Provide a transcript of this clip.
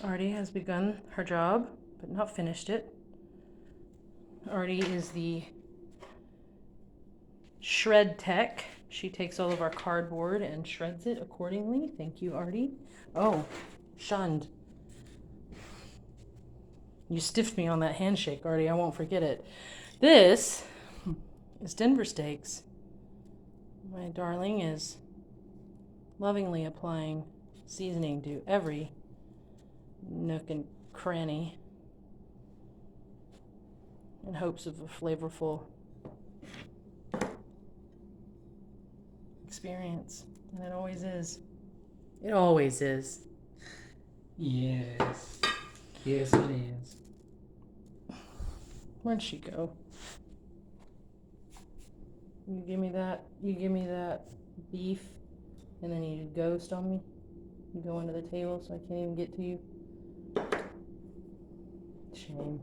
Artie has begun her job, but not finished it. Artie is the shred tech. She takes all of our cardboard and shreds it accordingly. Thank you, Artie. Oh, shunned. You stiffed me on that handshake, Artie. I won't forget it. This is Denver steaks. My darling is lovingly applying seasoning to every nook and cranny in hopes of a flavorful experience. And it always is. It always is. Yes. Yes, it is. Where'd she go? You give me that beef, and then you ghost on me. You go under the table so I can't even get to you. Shame.